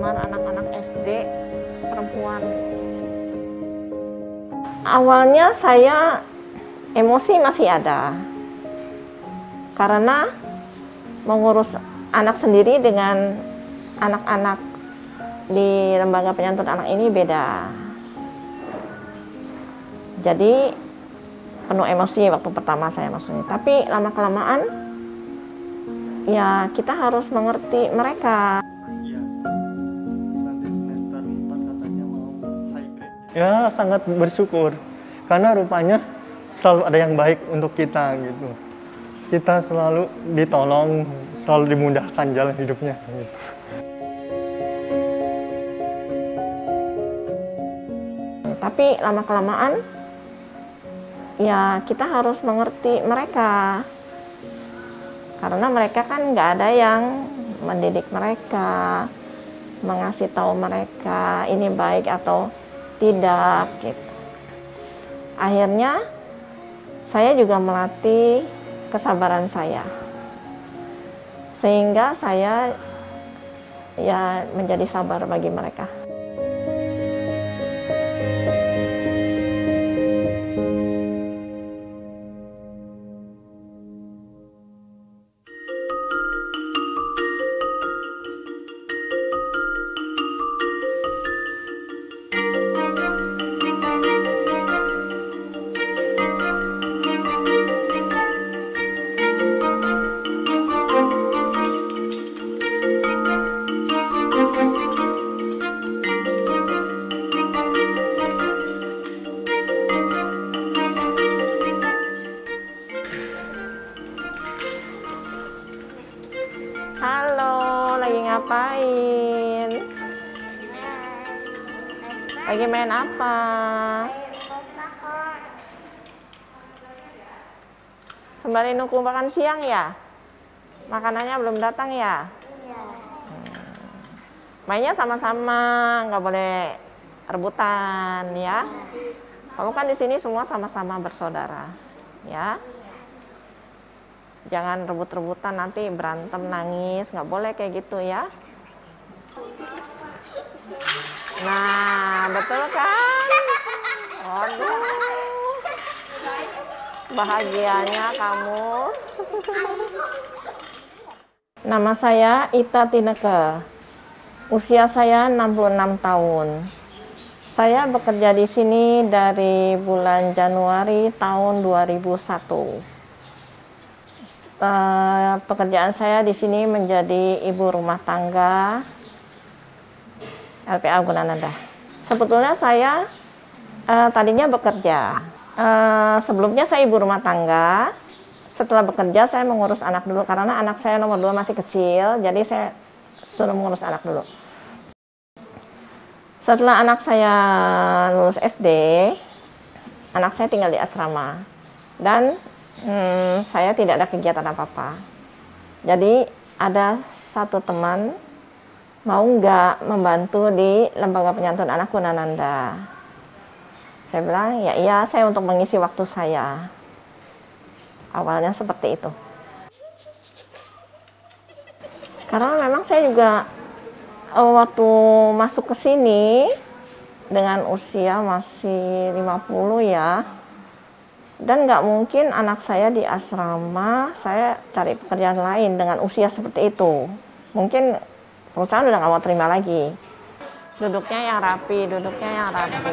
kamar anak-anak SD perempuan. Awalnya saya emosi masih ada, karena mengurus anak sendiri dengan anak-anak di lembaga penyantun anak ini beda. Jadi penuh emosi waktu pertama saya masuknya. Tapi lama-kelamaan ya kita harus mengerti mereka. Iya. Sampai semester 4 katanya mau hybrid. Ya sangat bersyukur karena rupanya selalu ada yang baik untuk kita gitu. Kita selalu ditolong, selalu dimudahkan jalan hidupnya gitu. Tapi lama-kelamaan ya kita harus mengerti mereka, karena mereka kan nggak ada yang mendidik mereka, mengasih tahu mereka ini baik atau tidak gitu. Akhirnya saya juga melatih kesabaran saya, sehingga saya ya menjadi sabar bagi mereka. Halo, lagi ngapain? Lagi main apa? Sembari nunggu makan siang ya? Makanannya belum datang ya? Mainnya sama-sama, nggak boleh rebutan ya. Kamu kan di sini semua sama-sama bersaudara, ya. Jangan rebut-rebutan, nanti berantem, nangis, nggak boleh kayak gitu ya. Nah, betul kan? Waduh, bahagianya kamu. Nama saya Ita Tineke. Usia saya 66 tahun. Saya bekerja di sini dari bulan Januari tahun 2001. Pekerjaan saya di sini menjadi ibu rumah tangga LPA Gunananda. Sebetulnya saya tadinya bekerja. Sebelumnya saya ibu rumah tangga. Setelah bekerja saya mengurus anak dulu karena anak saya nomor 2 masih kecil, jadi saya suruh mengurus anak dulu. Setelah anak saya lulus SD, anak saya tinggal di asrama dan saya tidak ada kegiatan apa-apa. Jadi ada satu teman mau nggak membantu di lembaga penyantun anak Gunananda. Saya bilang ya iya, saya untuk mengisi waktu saya. Awalnya seperti itu. Karena memang saya juga waktu masuk ke sini dengan usia masih 50 ya. Dan nggak mungkin anak saya di asrama, saya cari pekerjaan lain dengan usia seperti itu. Mungkin perusahaan udah nggak mau terima lagi. Duduknya yang rapi, duduknya yang rapi.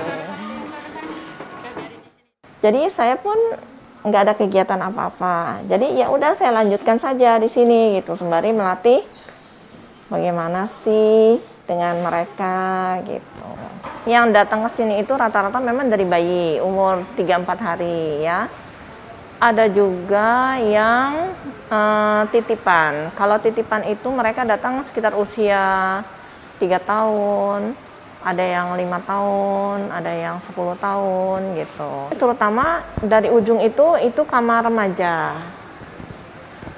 Jadi saya pun nggak ada kegiatan apa-apa. Jadi ya udah saya lanjutkan saja di sini gitu, sembari melatih bagaimana sih dengan mereka gitu. Yang datang ke sini itu rata-rata memang dari bayi umur 3-4 hari ya. Ada juga yang titipan. Kalau titipan itu mereka datang sekitar usia 3 tahun, ada yang 5 tahun, ada yang 10 tahun gitu. Terutama dari ujung itu kamar remaja.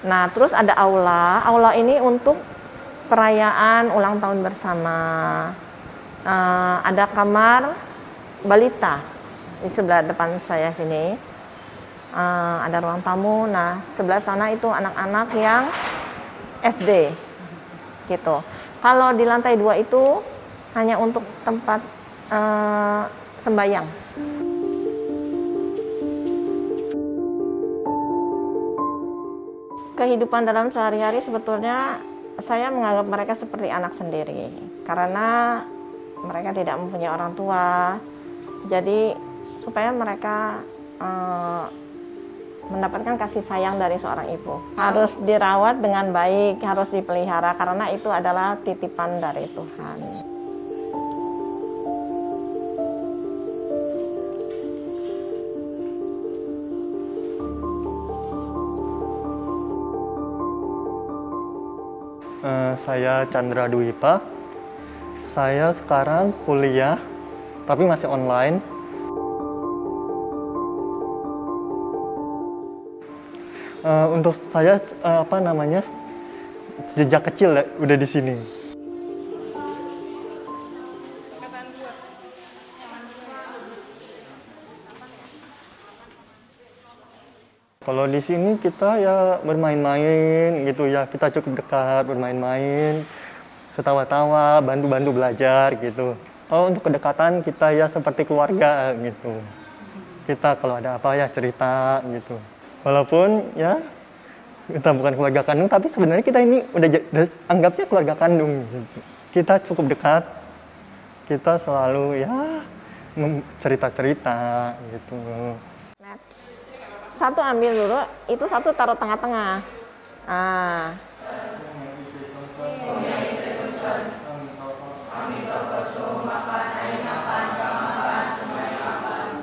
Nah, terus ada aula. Aula ini untuk perayaan ulang tahun bersama. Ada kamar balita di sebelah depan saya sini. Ada ruang tamu. Nah, sebelah sana itu anak-anak yang SD gitu. Kalau di lantai 2 itu hanya untuk tempat sembayang. Kehidupan dalam sehari-hari sebetulnya saya menganggap mereka seperti anak sendiri. Karena mereka tidak mempunyai orang tua. Jadi supaya mereka mendapatkan kasih sayang dari seorang ibu. Harus dirawat dengan baik, harus dipelihara karena itu adalah titipan dari Tuhan. Saya Chandra Dwipa. Saya sekarang kuliah, tapi masih online. Untuk saya sejak kecil ya, udah di sini. Kalau di sini kita ya bermain-main gitu ya, kita cukup dekat bermain-main, ketawa-tawa, bantu-bantu belajar gitu. Untuk kedekatan kita ya seperti keluarga gitu. Kita kalau ada apa ya cerita gitu. Walaupun ya kita bukan keluarga kandung, tapi sebenarnya kita ini udah anggapnya keluarga kandung. Gitu. Kita cukup dekat, kita selalu ya cerita-cerita gitu. Satu ambil dulu, itu satu taruh tengah-tengah.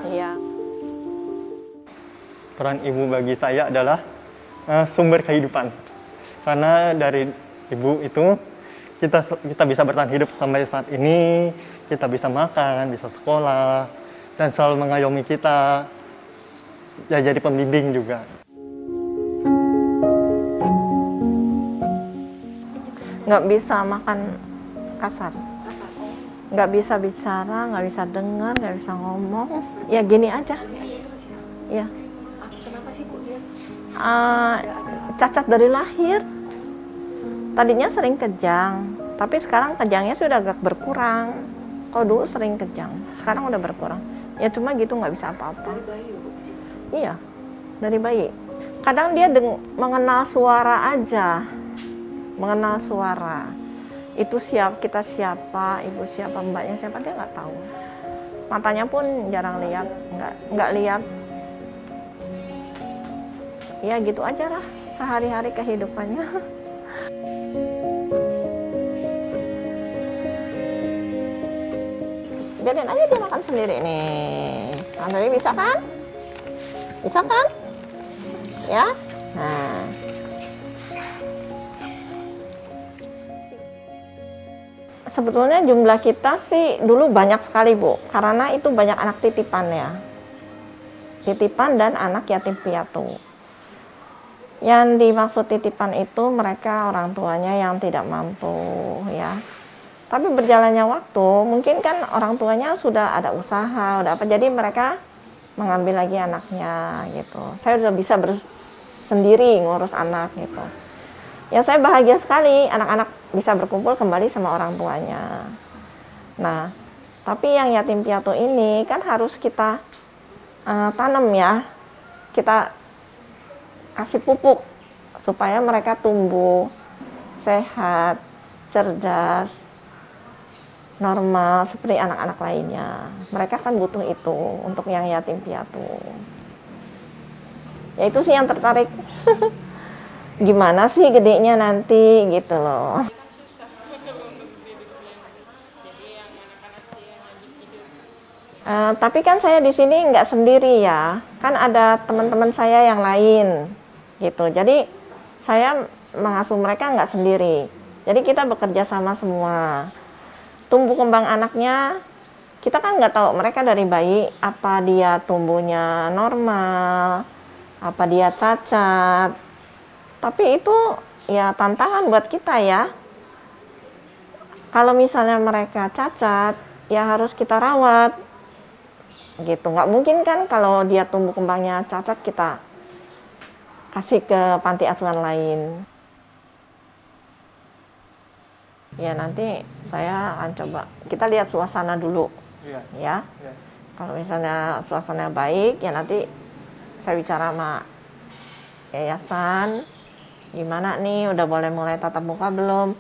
Iya. Peran ibu bagi saya adalah sumber kehidupan. Karena dari ibu itu kita bisa bertahan hidup sampai saat ini, kita bisa makan, bisa sekolah, dan selalu mengayomi kita, ya jadi pembimbing juga. Nggak bisa makan kasar, nggak bisa bicara, nggak bisa dengar, nggak bisa ngomong, ya gini aja. Ya. Kenapa sih Bu dia? Cacat dari lahir. Tadinya sering kejang, tapi sekarang kejangnya sudah agak berkurang. Kalau dulu sering kejang, sekarang udah berkurang. Ya cuma gitu, nggak bisa apa-apa. Dari bayi Bu? Iya, dari bayi. Kadang dia mengenal suara aja, mengenal suara. Itu kita siapa, ibu siapa, mbaknya siapa, dia nggak tahu. Matanya pun jarang lihat, nggak lihat. Ya gitu aja lah sehari-hari kehidupannya. Biarin aja dia makan sendiri nih. Makan sendiri bisa kan? Bisa kan? Ya? Nah. Sebetulnya jumlah kita sih dulu banyak sekali Bu. Karena itu banyak anak titipan ya. Titipan dan anak yatim piatu. Yang dimaksud titipan itu mereka orang tuanya yang tidak mampu ya. Tapi berjalannya waktu, mungkin kan orang tuanya sudah ada usaha, udah apa, jadi mereka mengambil lagi anaknya gitu. Saya udah bisa sendiri ngurus anak gitu. Ya saya bahagia sekali anak-anak bisa berkumpul kembali sama orang tuanya. Nah, tapi yang yatim piatu ini kan harus kita tanam ya. Kita kasih pupuk supaya mereka tumbuh sehat, cerdas, normal seperti anak-anak lainnya. Mereka kan butuh itu untuk yang yatim piatu. Ya itu sih yang tertarik. Gimana sih gedenya nanti gitu loh. Tapi kan saya di sini nggak sendiri ya, kan ada teman-teman saya yang lain gitu. Jadi saya mengasuh mereka nggak sendiri. Jadi kita bekerja sama semua. Tumbuh kembang anaknya, kita kan nggak tahu mereka dari bayi apa dia tumbuhnya normal, apa dia cacat. Tapi itu ya tantangan buat kita ya. Kalau misalnya mereka cacat, ya harus kita rawat. Gitu, nggak mungkin kan kalau dia tumbuh kembangnya cacat kita kasih ke panti asuhan lain. ya nanti saya akan coba. Kita lihat suasana dulu, Iya. ya. Iya. Kalau misalnya suasana baik, ya nanti saya bicara sama yayasan, gimana nih, udah boleh mulai tatap muka belum?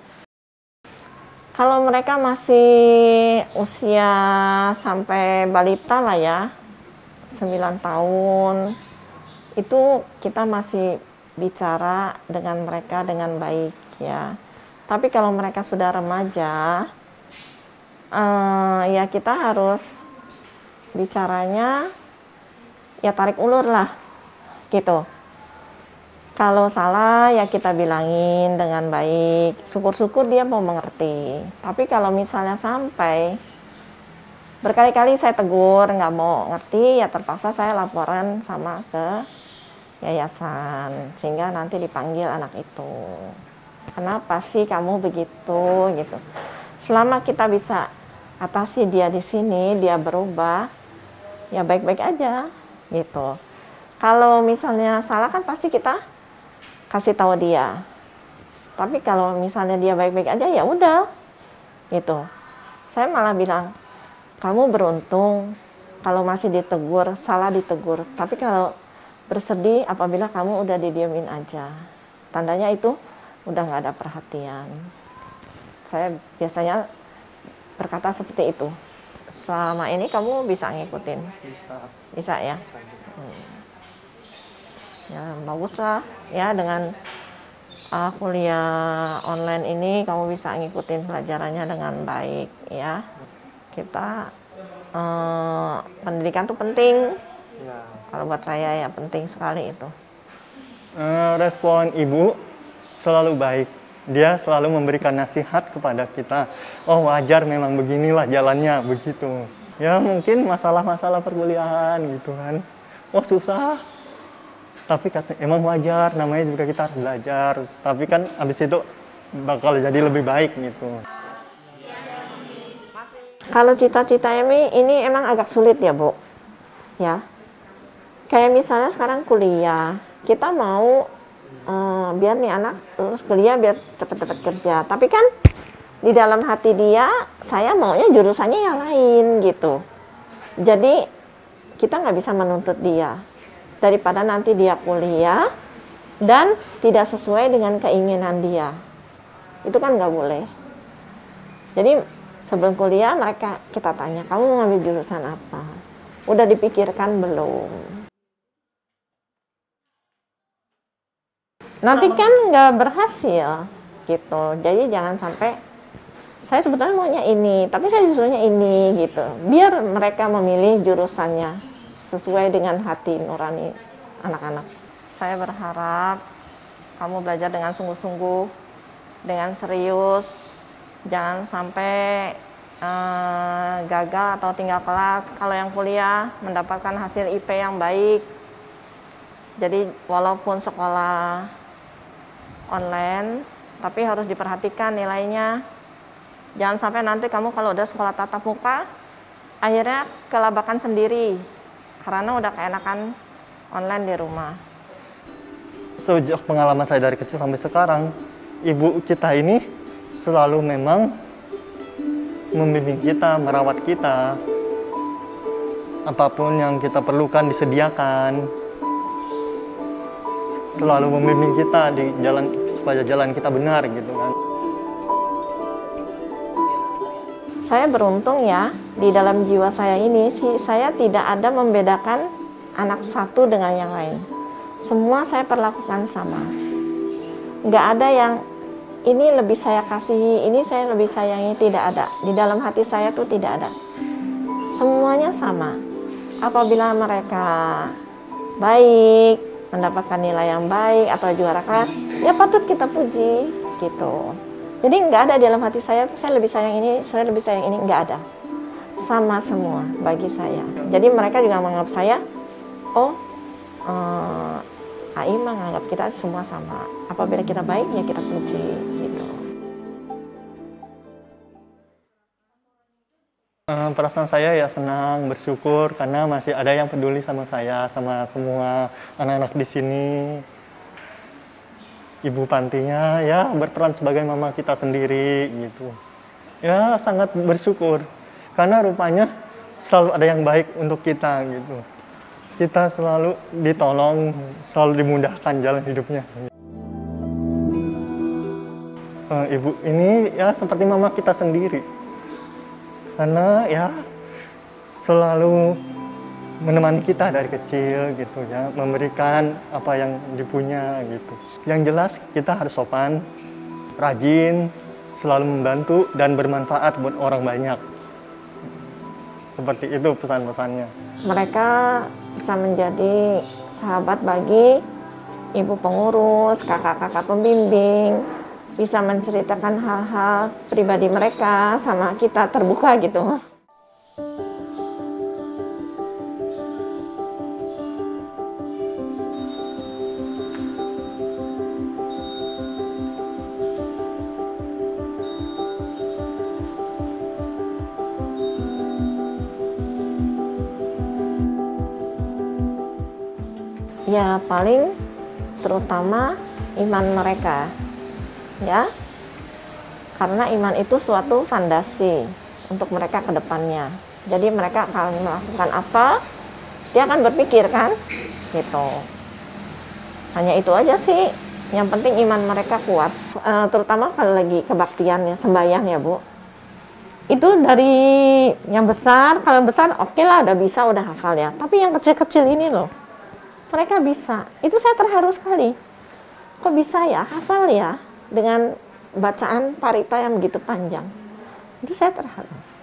Kalau mereka masih usia sampai balita lah ya, 9 tahun, itu kita masih bicara dengan mereka dengan baik ya. Tapi kalau mereka sudah remaja, ya kita harus bicaranya ya tarik ulur lah gitu. Kalau salah ya kita bilangin dengan baik, syukur-syukur dia mau mengerti. Tapi kalau misalnya sampai berkali-kali saya tegur nggak mau ngerti, ya terpaksa saya laporan sama ke yayasan sehingga nanti dipanggil anak itu. Kenapa sih kamu begitu gitu? Selama kita bisa atasi dia di sini, dia berubah, ya baik-baik aja gitu. Kalau misalnya salah kan pasti kita kasih tahu dia. Tapi kalau misalnya dia baik-baik aja ya udah gitu. Saya malah bilang, kamu beruntung kalau masih ditegur, salah ditegur. Tapi kalau bersedih apabila kamu udah didiemin aja. Tandanya itu udah nggak ada perhatian. Saya biasanya berkata seperti itu. Selama ini kamu bisa ngikutin? Bisa ya? Ya bagus lah ya, dengan kuliah online ini kamu bisa ngikutin pelajarannya dengan baik ya. Kita pendidikan tuh penting Ya. kalau buat saya, ya penting sekali itu. Respon ibu selalu baik. Dia selalu memberikan nasihat kepada kita. Oh wajar, memang beginilah jalannya, begitu. Ya mungkin masalah-masalah perkuliahan gitu kan. Oh susah. Tapi emang wajar, namanya juga kita harus belajar. Tapi kan abis itu bakal jadi lebih baik gitu. Kalau cita-cita ini emang agak sulit ya Bu, ya. Kayak misalnya sekarang kuliah, kita mau biar nih anak lulus kuliah biar cepet-cepet kerja. Tapi kan di dalam hati dia, saya maunya jurusannya yang lain gitu. Jadi kita nggak bisa menuntut dia. Daripada nanti dia kuliah dan tidak sesuai dengan keinginan dia. Itu kan nggak boleh. Jadi sebelum kuliah kita tanya, kamu mau ngambil jurusan apa? Udah dipikirkan belum? Nanti kan nggak berhasil gitu. Jadi jangan sampai saya sebetulnya maunya ini, tapi saya jurusannya ini gitu. Biar mereka memilih jurusannya sesuai dengan hati nurani anak-anak. Saya berharap kamu belajar dengan sungguh-sungguh, dengan serius. Jangan sampai gagal atau tinggal kelas. Kalau yang kuliah mendapatkan hasil IP yang baik. Jadi walaupun sekolah online, tapi harus diperhatikan nilainya. Jangan sampai nanti kamu kalau udah sekolah tatap muka, akhirnya kelabakan sendiri. Karena udah keenakan online di rumah. Sejak pengalaman saya dari kecil sampai sekarang, ibu kita ini selalu memang membimbing kita, merawat kita. Apapun yang kita perlukan disediakan. Selalu membimbing kita di jalan supaya jalan kita benar gitu kan. Saya beruntung ya, di dalam jiwa saya ini saya tidak ada membedakan anak satu dengan yang lain. Semua saya perlakukan sama. Nggak ada yang ini lebih saya kasihi, ini saya lebih sayangi, tidak ada. Di dalam hati saya tuh tidak ada. Semuanya sama. Apabila mereka baik, mendapatkan nilai yang baik atau juara kelas, ya patut kita puji gitu. Jadi nggak ada di dalam hati saya tuh saya lebih sayang ini, saya lebih sayang ini, nggak ada. Sama semua bagi saya. Jadi mereka juga menganggap saya, oh AI menganggap kita semua sama. Apabila kita baik ya kita puji gitu. Perasaan saya ya senang, bersyukur karena masih ada yang peduli sama saya, sama semua anak-anak di sini. ibu pantinya ya berperan sebagai mama kita sendiri gitu. Ya sangat bersyukur karena rupanya selalu ada yang baik untuk kita gitu. Kita selalu ditolong, selalu dimudahkan jalan hidupnya. Ibu ini ya seperti mama kita sendiri. Karena ya selalu menemani kita dari kecil gitu ya, memberikan apa yang dipunya gitu. Yang jelas kita harus sopan, rajin, selalu membantu dan bermanfaat buat orang banyak. Seperti itu pesan-pesannya. Mereka bisa menjadi sahabat bagi ibu pengurus, kakak-kakak pembimbing, bisa menceritakan hal-hal pribadi mereka sama kita terbuka gitu. Ya paling terutama iman mereka, ya, karena iman itu suatu fondasi untuk mereka ke depannya. Jadi mereka akan melakukan apa, dia akan berpikir kan, gitu. Hanya itu aja sih, yang penting iman mereka kuat, terutama kalau lagi kebaktian ya, sembahyang ya Bu. Itu dari yang besar, kalau besar oke lah, udah bisa, udah hafal ya. Tapi yang kecil-kecil ini loh, mereka bisa. Itu saya terharu sekali. Kok bisa ya, hafal ya, dengan bacaan parita yang begitu panjang. Itu saya terharu.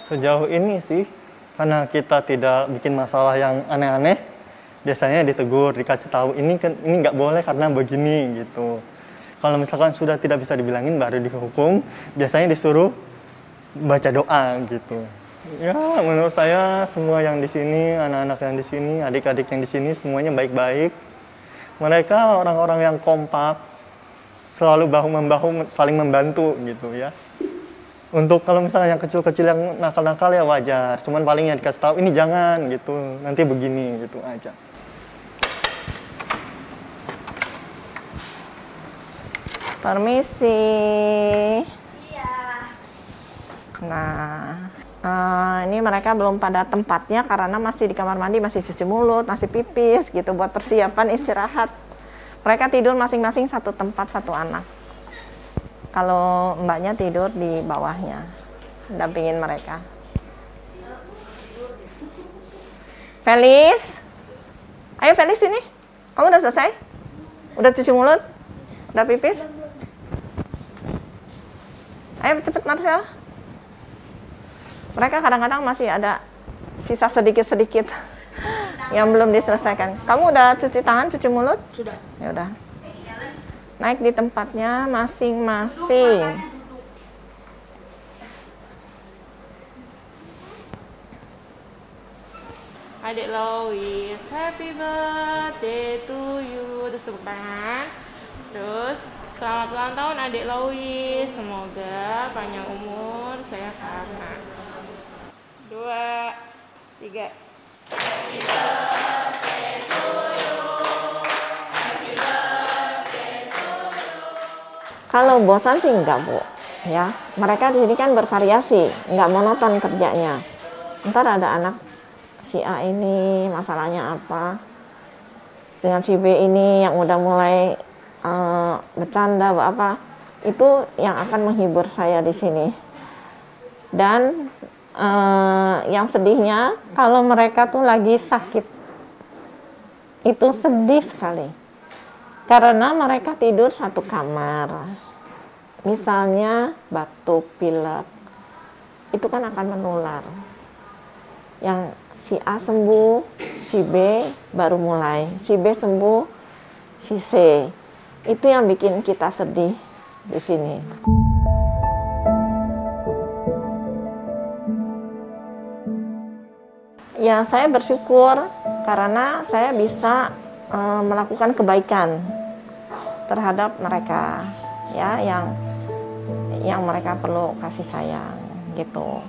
Sejauh ini sih, karena kita tidak bikin masalah yang aneh-aneh, biasanya ditegur, dikasih tahu ini nggak boleh karena begini gitu. Kalau misalkan sudah tidak bisa dibilangin baru dihukum, biasanya disuruh baca doa gitu. Ya menurut saya semua yang di sini, anak-anak yang di sini, adik-adik yang di sini semuanya baik-baik. Mereka orang-orang yang kompak, selalu bahu-membahu, saling membantu gitu ya. Untuk kalau misalnya yang kecil-kecil yang nakal-nakal ya wajar, cuman paling yang dikasih tahu ini jangan gitu, nanti begini gitu aja. Permisi. Iya. Nah, ini mereka belum pada tempatnya karena masih di kamar mandi, masih cuci mulut, masih pipis gitu buat persiapan istirahat. Mereka tidur masing-masing satu tempat, satu anak. Kalau mbaknya tidur di bawahnya, dampingin mereka. Felis, ayo Felis sini. Kamu udah selesai? Udah cuci mulut? Udah pipis? Ayo cepet Marcel. Mereka kadang-kadang masih ada sisa sedikit-sedikit yang belum diselesaikan. Kamu udah cuci tangan, cuci mulut? Sudah. Ya udah. Naik di tempatnya masing-masing. Adik Lois, happy birthday to you. Terus tepuk tangan. Terus selamat ulang tahun adik Lois. Semoga panjang umur, sehat. 2, 3. Happy birthday to you. Happy birthday to you. Kalau bosan sih enggak Bu, ya. Mereka di sini kan bervariasi, enggak monoton kerjanya. Ntar ada anak si A ini masalahnya apa, dengan si B ini yang udah mulai bercanda apa, itu yang akan menghibur saya di sini. Dan yang sedihnya kalau mereka tuh lagi sakit, itu sedih sekali. Karena mereka tidur satu kamar. Misalnya batuk, pilek, itu kan akan menular. Yang si A sembuh, si B baru mulai. Si B sembuh, si C. Itu yang bikin kita sedih di sini. Ya, saya bersyukur karena saya bisa melakukan kebaikan terhadap mereka, ya, yang mereka perlu kasih sayang gitu.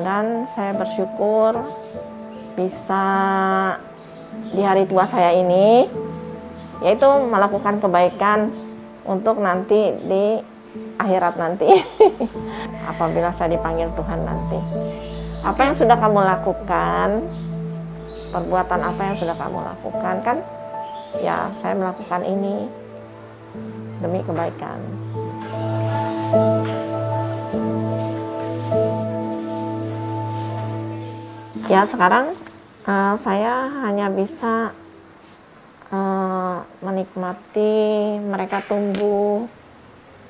Dan saya bersyukur bisa di hari tua saya ini, yaitu melakukan kebaikan untuk nanti di akhirat nanti. Apabila saya dipanggil Tuhan nanti. Apa yang sudah kamu lakukan, perbuatan apa yang sudah kamu lakukan, kan ya saya melakukan ini demi kebaikan. Ya, sekarang saya hanya bisa menikmati mereka tumbuh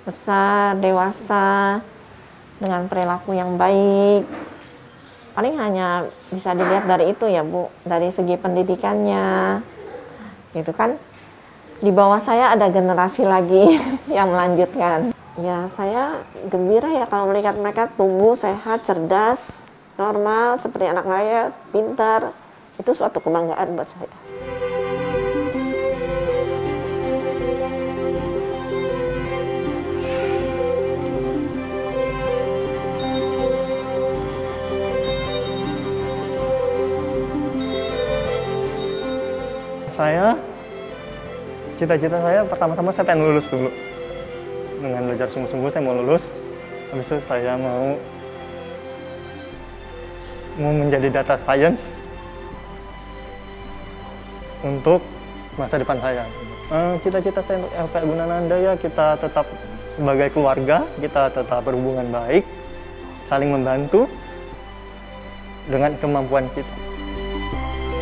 besar, dewasa dengan perilaku yang baik. Paling hanya bisa dilihat dari itu ya Bu, dari segi pendidikannya gitu kan. Di bawah saya ada generasi lagi yang melanjutkan. Ya, saya gembira ya kalau melihat mereka tumbuh sehat, cerdas, normal seperti anak saya, pintar. Itu suatu kebanggaan buat saya. Cita-cita saya pertama-tama saya pengen lulus dulu. Dengan belajar sungguh-sungguh saya mau lulus. Habis itu saya mau menjadi data science untuk masa depan saya. Cita-cita saya untuk LPA Gunananda ya kita tetap sebagai keluarga, kita tetap berhubungan baik, saling membantu dengan kemampuan kita.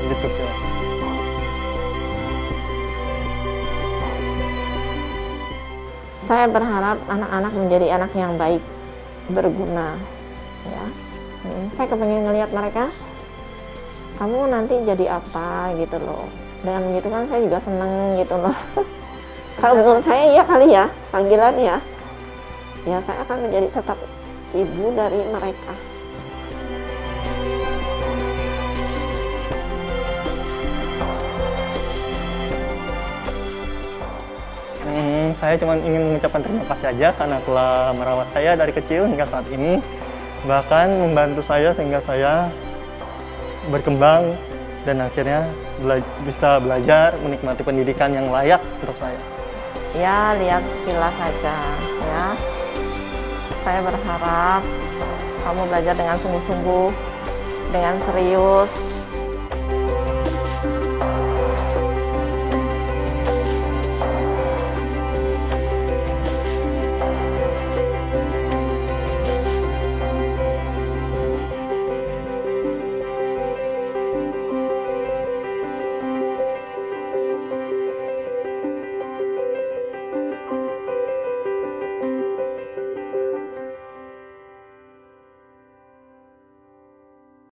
Gitu kira. Saya berharap anak-anak menjadi anak yang baik, berguna, ya. Saya kepengen ngelihat mereka, kamu nanti jadi apa gitu loh. Dengan begitu kan saya juga seneng gitu loh. Kalau menurut saya ya kali ya, panggilan ya. Ya saya akan menjadi tetap ibu dari mereka. Saya cuma ingin mengucapkan terima kasih aja karena telah merawat saya dari kecil hingga saat ini. Bahkan membantu saya sehingga saya berkembang dan akhirnya bisa belajar menikmati pendidikan yang layak untuk saya. Ya, lihat sekilas saja ya. Saya berharap kamu belajar dengan sungguh-sungguh, dengan serius,